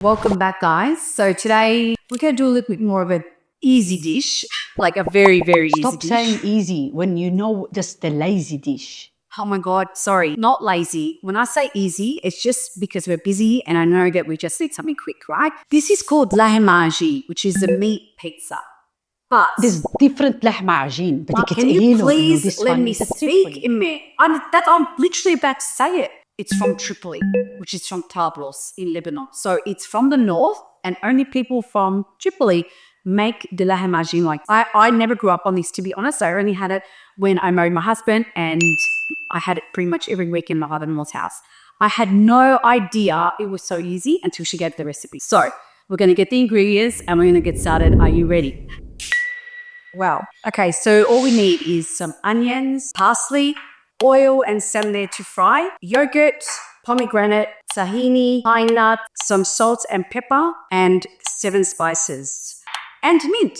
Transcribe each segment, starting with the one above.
Welcome back, guys. So today we're going to do a little bit more of an easy dish, like a very, very easy dish. Stop saying easy when you know just the lazy dish. Oh my God, sorry, not lazy. When I say easy, it's just because we're busy and I know that we just need something quick, right? This is called lahmajun, which is a meat pizza. But There's different lahmajun. can you please let me speak in me? I'm literally about to say it. It's from Tripoli, which is from Tarblus in Lebanon. So it's from the north, and only people from Tripoli make the lahmajun. Like I never grew up on this, to be honest. I only had it when I married my husband, and I had it pretty much every week in my mother-in-law's house. I had no idea it was so easy until she gave the recipe. So we're going to get the ingredients and we're going to get started. Are you ready? Wow. Okay, so all we need is some onions, parsley, oil and sesame to fry, yogurt, pomegranate, tahini, pine nut, some salt and pepper, and 7 spices, and mint,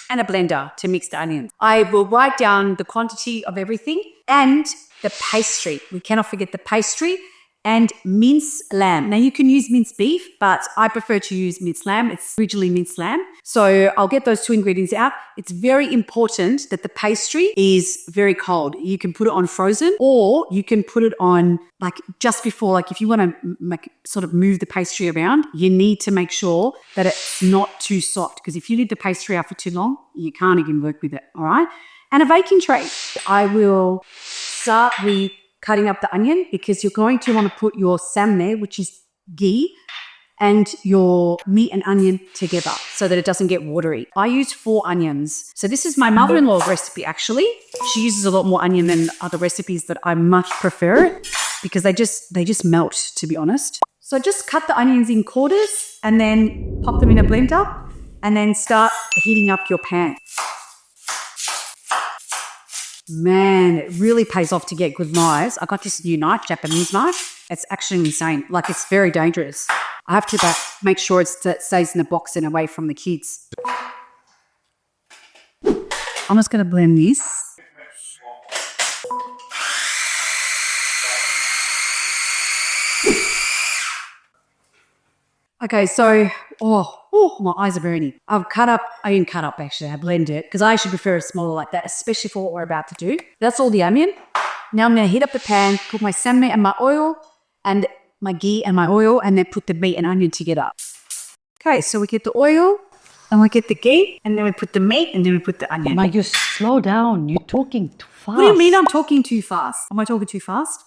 and a blender to mix the onions. I will write down the quantity of everything and the pastry. We cannot forget the pastry and minced lamb. Now you can use minced beef, but I prefer to use minced lamb. It's originally minced lamb. So I'll get those 2 ingredients out. It's very important that the pastry is very cold. You can put it on frozen or you can put it on like just before, like if you want to sort of move the pastry around, you need to make sure that it's not too soft, because if you leave the pastry out for too long, you can't even work with it, all right? And a baking tray. I will start with cutting up the onion, because you're going to want to put your salmon, which is ghee, and your meat and onion together so that it doesn't get watery. I use 4 onions. So this is my mother-in-law's recipe, actually. She uses a lot more onion than other recipes that I much prefer, because they just melt, to be honest. So just cut the onions in quarters and then pop them in a blender and then start heating up your pan. Man, it really pays off to get good knives. I got this new knife, Japanese knife. It's actually insane. Like, it's very dangerous. I have to make sure it stays in the box and away from the kids. I'm just going to blend this. Okay, so, my eyes are burning. I didn't cut up actually, I blend it, because I actually prefer it smaller like that, especially for what we're about to do. That's all the onion. Now I'm going to heat up the pan, put my salmon and my oil, and my ghee and my oil, and then put the meat and onion together. Okay, so we get the oil, and we get the ghee, and then we put the meat, and then we put the onion. Ma, you slow down. You're talking too fast. What do you mean I'm talking too fast? Am I talking too fast?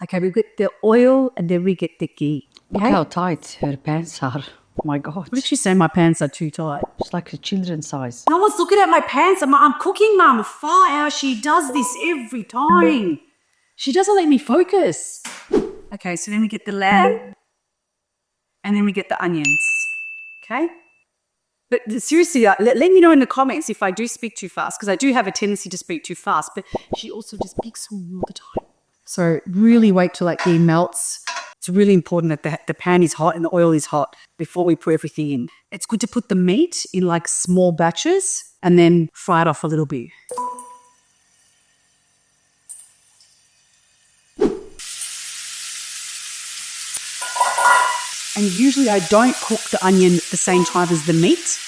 Okay, we get the oil, and then we get the ghee. Look how tight her pants are. Oh my God. What did she say? My pants are too tight. It's like a children's size. No one's looking at my pants. I'm cooking, Mum. 4 hours. She does this every time. She doesn't let me focus. Okay, so then we get the lamb. And then we get the onions. Okay? But seriously, let me know in the comments if I do speak too fast, because I do have a tendency to speak too fast. But she also just speaks all the time. So really wait till that ghee melts. It's really important that the pan is hot and the oil is hot before we put everything in. It's good to put the meat in like small batches and then fry it off a little bit. And usually I don't cook the onion at the same time as the meat.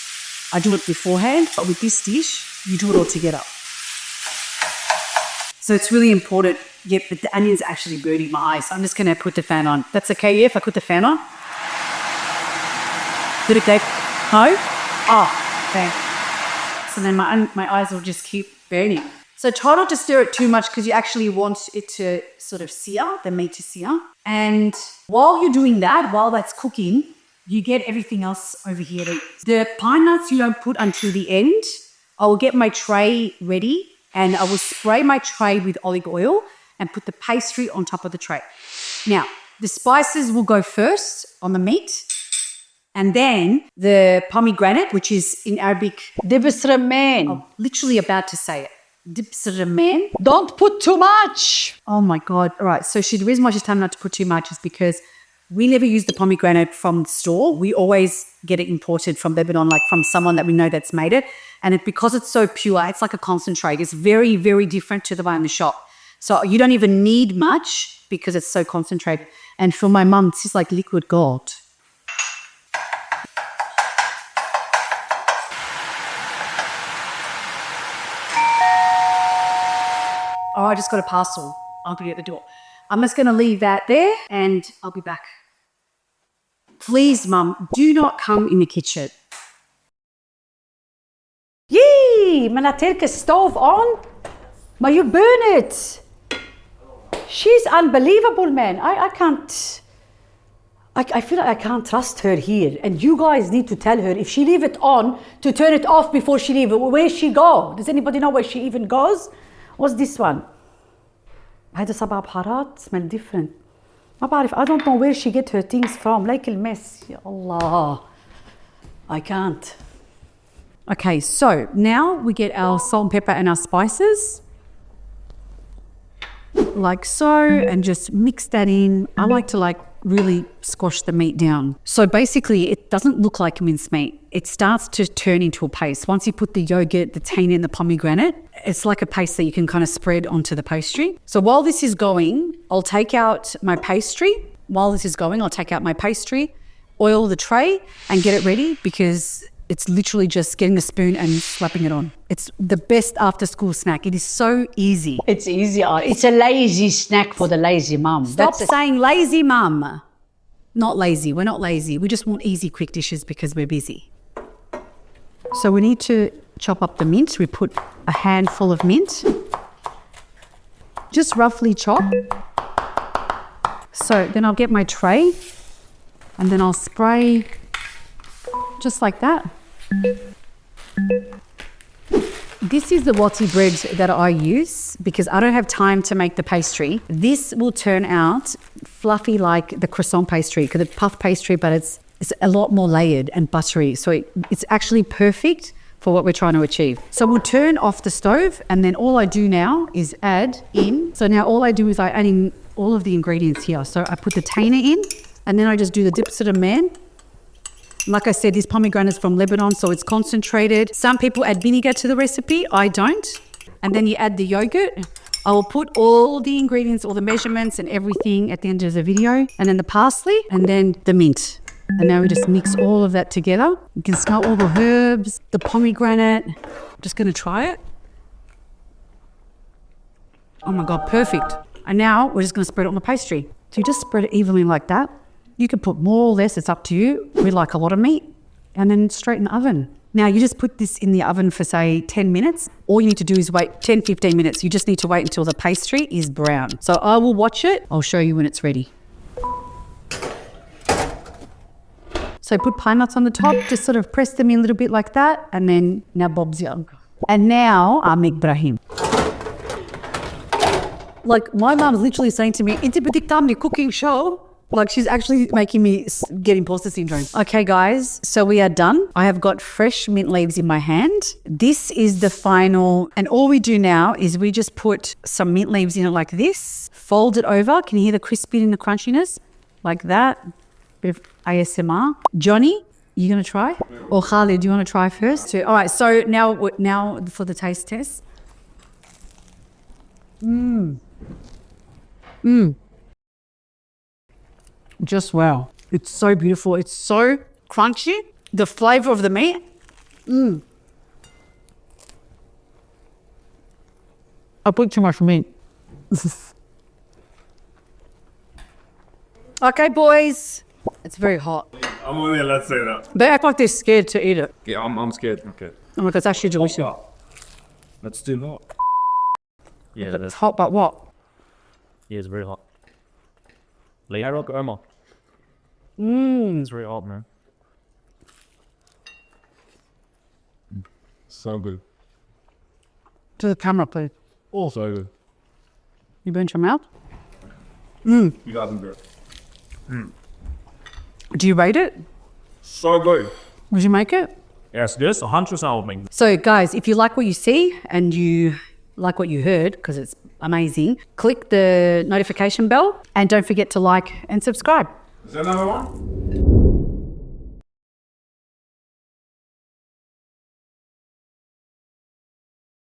I do it beforehand, but with this dish, you do it all together. So it's really important. Yeah, but the onion's actually burning my eyes. I'm just going to put the fan on. That's okay, yeah, if I put the fan on? Did it go? No? Oh, okay. So then my eyes will just keep burning. So try not to stir it too much, because you actually want it to sort of sear, the meat to sear. And while you're doing that, while that's cooking, you get everything else over here. The pine nuts you don't put until the end. I will get my tray ready and I will spray my tray with olive oil and put the pastry on top of the tray. Now, the spices will go first on the meat, and then the pomegranate, which is in Arabic. tbsp. I'm literally about to say it. tbsp. Don't put too much. Oh my God. All right. So the reason why she's telling me not to put too much is because we never use the pomegranate from the store. We always get it imported from Lebanon, like from someone that we know that's made it. And because it's so pure, it's like a concentrate. It's very, very different to the one in the shop. So you don't even need much because it's so concentrated. And for my mum, it's just like liquid gold. Oh, I just got a parcel. I'll be at the door. I'm just going to leave that there and I'll be back. Please, Mum, do not come in the kitchen. Yee! Man, I take a stove on. But you burn it. She's unbelievable, man. I can't. I feel like I can't trust her here. And you guys need to tell her if she leave it on to turn it off before she leave. Where she go? Does anybody know where she even goes? What's this one? هيدا 7 بحارات smell different. ما بعرف. I don't know where she get her things from. Like المس. يا الله. I can't. Okay, so now we get our salt and pepper and our spices. Like so, and just mix that in. I like to really squash the meat down. So basically it doesn't look like mincemeat. It starts to turn into a paste. Once you put the yogurt, the tahini and the pomegranate, it's like a paste that you can kind of spread onto the pastry. So while this is going, I'll take out my pastry. Oil the tray and get it ready because it's literally just getting a spoon and slapping it on. It's the best after school snack. It is so easy. It's easy. It's a lazy snack for the lazy mum. Stop saying lazy mum. Not lazy. We're not lazy. We just want easy, quick dishes because we're busy. So we need to chop up the mint. We put a handful of mint. Just roughly chop. So then I'll get my tray and then I'll spray just like that. This is the roti bread that I use because I don't have time to make the pastry. This will turn out fluffy like the croissant pastry because it's puff pastry, but it's a lot more layered and buttery. So it's actually perfect for what we're trying to achieve. So we'll turn off the stove and then all I do now is add in. So now all I do is I add in all of the ingredients here. So I put the tahini in and then I just do the dips of the man. Like I said, this pomegranate is from Lebanon, so it's concentrated. Some people add vinegar to the recipe. I don't. And then you add the yogurt. I will put all the ingredients, all the measurements and everything at the end of the video. And then the parsley and then the mint. And now we just mix all of that together. You can smell all the herbs, the pomegranate. I'm just going to try it. Oh my God, perfect. And now we're just going to spread it on the pastry. So you just spread it evenly like that. You can put more or less, it's up to you. We like a lot of meat. And then straight in the oven. Now you just put this in the oven for say 10 minutes. All you need to do is wait 10, 15 minutes. You just need to wait until the pastry is brown. So I will watch it. I'll show you when it's ready. So put pine nuts on the top, just sort of press them in a little bit like that. And then now Bob's your uncle. And now I'm Ibrahim. Like my mom's literally saying to me, "Inti badik tamni cooking show." Like she's actually making me get imposter syndrome. Okay guys, so we are done. I have got fresh mint leaves in my hand. This is the final, and all we do now is we just put some mint leaves in it like this, fold it over. Can you hear the crispy and the crunchiness? Like that, bit of ASMR. Johnny, you gonna try? Or Khalid, do you wanna try first? All right, so now for the taste test. Just wow. It's so beautiful. It's so crunchy. The flavor of the meat. I put too much meat. Okay, boys. It's very hot. I'm only allowed to say that. They act like they're scared to eat it. Yeah, I'm scared. Okay. Oh my God, it's actually delicious. Let's do that. Yeah, It's hot, but what? yeah, it's very hot. Leari Omar. It's very hot, man. So good. To the camera, please. Oh, so good. You burnt your mouth? You guys can do it. Do you rate it? So good. Would you make it? Yes, this 100% would make. So guys, if you like what you see and you like what you heard, because it's amazing, click the notification bell and don't forget to like and subscribe. Is there another one?